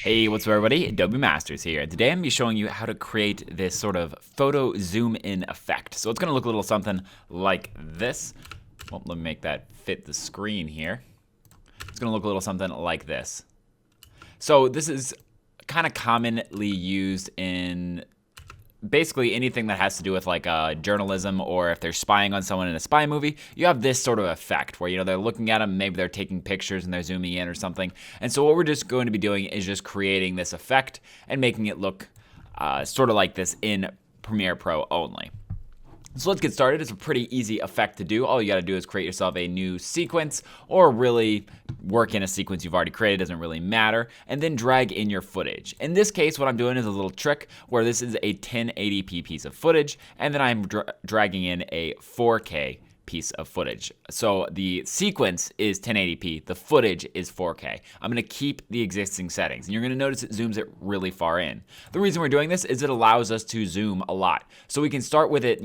Hey, what's up everybody? Adobe Masters here. Today I'm going to be showing you how to create this sort of photo zoom in effect. So it's going to look a little something like this. Well, let me make that fit the screen here. It's going to look a little something like this. So this is kind of commonly used in basically anything that has to do with like journalism, or if they're spying on someone in a spy movie, you have this sort of effect where, they're looking at them, maybe they're taking pictures and they're zooming in or something. And so what we're just going to be doing is just creating this effect and making it look sort of like this in Premiere Pro only. So let's get started. It's a pretty easy effect to do. All you got to do is create yourself a new sequence, or really work in a sequence you've already created, doesn't really matter, and then drag in your footage. In this case, what I'm doing is a little trick where this is a 1080p piece of footage, and then I'm dragging in a 4K piece of footage. So the sequence is 1080p, the footage is 4K. I'm going to keep the existing settings, and you're going to notice it zooms it really far in. The reason we're doing this is it allows us to zoom a lot. So we can start with it,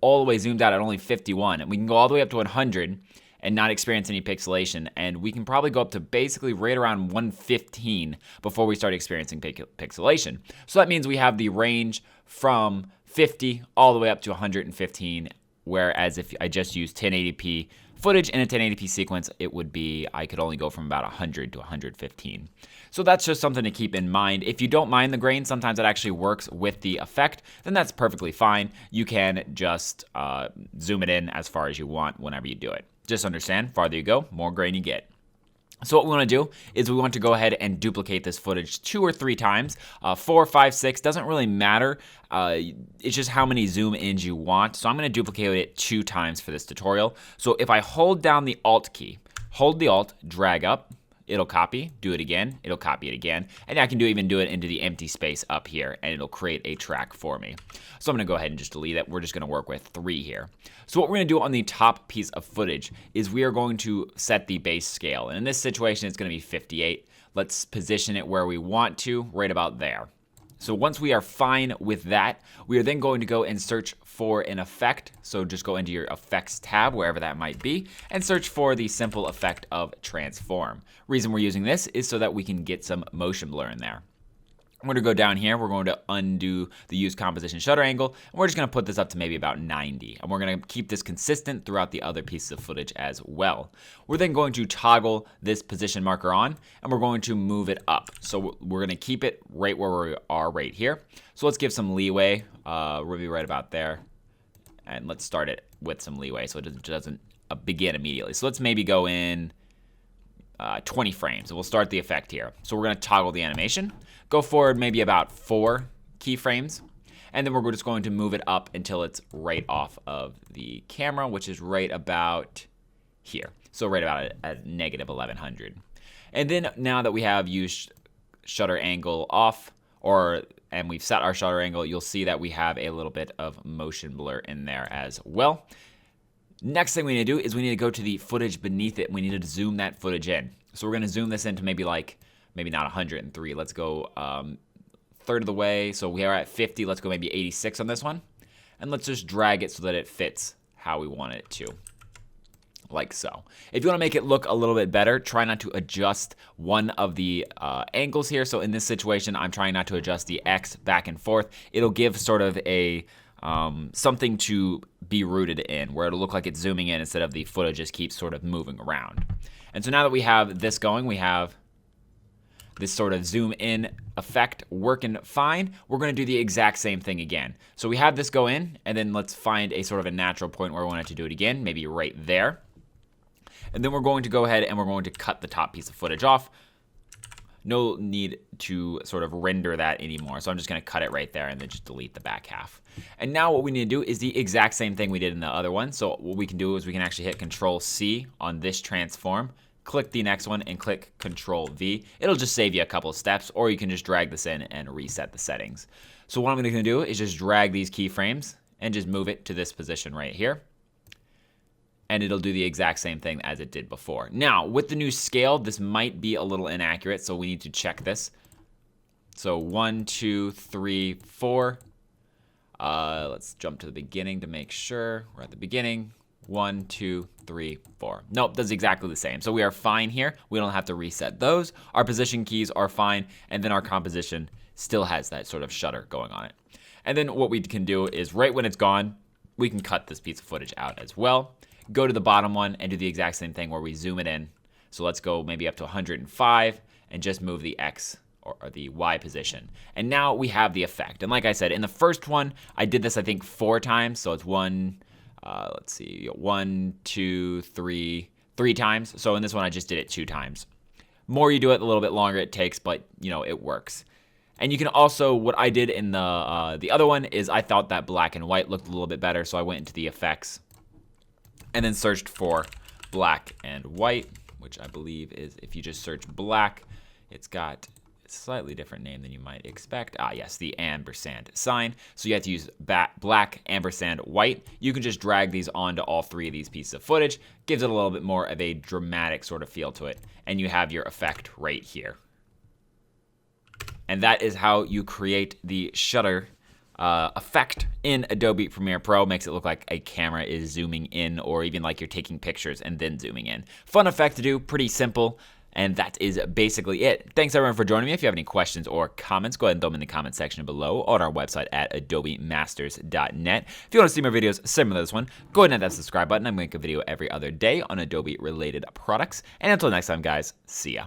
all the way zoomed out at only 51, and we can go all the way up to 100 and not experience any pixelation, and we can probably go up to basically right around 115 before we start experiencing pixelation. So that means we have the range from 50 all the way up to 115. Whereas if I just use 1080p footage in a 1080p sequence, it would be, I could only go from about 100 to 115. So that's just something to keep in mind. If you don't mind the grain, sometimes it actually works with the effect, then that's perfectly fine. You can just zoom it in as far as you want whenever you do it. Just understand, farther you go, more grain you get. So what we want to do is we want to go ahead and duplicate this footage 2 or 3 times. 4, 5, 6, doesn't really matter. It's just how many zoom ins you want. So I'm going to duplicate it 2 times for this tutorial. So if I hold down the Alt key, hold the Alt, drag up, it'll copy, do it again, it'll copy it again, and I can even do it into the empty space up here, and it'll create a track for me. So I'm going to go ahead and just delete it. We're just going to work with 3 here. So what we're going to do on the top piece of footage is we are going to set the base scale, and in this situation it's going to be 58. Let's position it where we want to, right about there. So once we are fine with that, we are then going to go and search for an effect. So just go into your effects tab, wherever that might be, and search for the simple effect of transform. Reason we're using this is so that we can get some motion blur in there. We're going to go down here, we're going to undo the use composition shutter angle, and we're just going to put this up to maybe about 90. And we're going to keep this consistent throughout the other pieces of footage as well. We're then going to toggle this position marker on, and we're going to move it up. So we're going to keep it right where we are right here. So let's give some leeway, we'll be right about there. And let's start it with some leeway so it doesn't begin immediately. So let's maybe go in 20 frames. We'll start the effect here. So we're going to toggle the animation, go forward maybe about 4 keyframes, and then we're just going to move it up until it's right off of the camera, which is right about here. So right about at negative 1100. And then now that we have used shutter angle off, and we've set our shutter angle, you'll see that we have a little bit of motion blur in there as well. Next thing we need to do is we need to go to the footage beneath it. We need to zoom that footage in. So we're going to zoom this into maybe not 103. Let's go third of the way. So we are at 50. Let's go maybe 86 on this one. And let's just drag it so that it fits how we want it to. Like so. If you want to make it look a little bit better, try not to adjust one of the angles here. So in this situation, I'm trying not to adjust the X back and forth. It'll give sort of a something to be rooted in, where it'll look like it's zooming in instead of the footage just keeps sort of moving around. And so now that we have this going, we have this sort of zoom in effect working fine. We're going to do the exact same thing again. So we have this go in, and then let's find a sort of a natural point where we want it to do it again, maybe right there. And then we're going to go ahead and we're going to cut the top piece of footage off. No need to sort of render that anymore. So I'm just going to cut it right there and then just delete the back half. And now what we need to do is the exact same thing we did in the other one. So what we can do is we can actually hit Control-C on this transform, click the next one, and click Control-V. It'll just save you a couple of steps, or you can just drag this in and reset the settings. So what I'm going to do is just drag these keyframes and just move it to this position right here. And it'll do the exact same thing as it did before. Now, with the new scale, this might be a little inaccurate, so we need to check this. So 1, 2, 3, 4. Let's jump to the beginning to make sure we're at the beginning. 1, 2, 3, 4. Nope, that's exactly the same. So we are fine here. We don't have to reset those. Our position keys are fine, and then our composition still has that sort of shutter going on it. And then what we can do is right when it's gone, we can cut this piece of footage out as well. Go to the bottom one and do the exact same thing where we zoom it in. So let's go maybe up to 105 and just move the X or the Y position. And now we have the effect. And like I said, in the first one, I did this, I think, 4 times. So it's 1, 2, 3 times. So in this one, I just did it 2 times. More you do it, the little bit longer it takes, but it works. And you can also, what I did in the other one is I thought that black and white looked a little bit better, so I went into the effects and then searched for black and white, which I believe is, if you just search black, it's got a slightly different name than you might expect. Yes, the ampersand sign. So you have to use black, ampersand, white. You can just drag these onto all 3 of these pieces of footage. Gives it a little bit more of a dramatic sort of feel to it. And you have your effect right here. And that is how you create the shutter effect in Adobe Premiere Pro. Makes it look like a camera is zooming in, or even like you're taking pictures and then zooming in. Fun effect to do, pretty simple. And that is basically it. Thanks everyone for joining me. If you have any questions or comments, go ahead and throw them in the comment section below on our website at adobemasters.net. If you want to see more videos similar to this one, go ahead and hit that subscribe button. I make a video every other day on Adobe related products. And until next time, guys, see ya.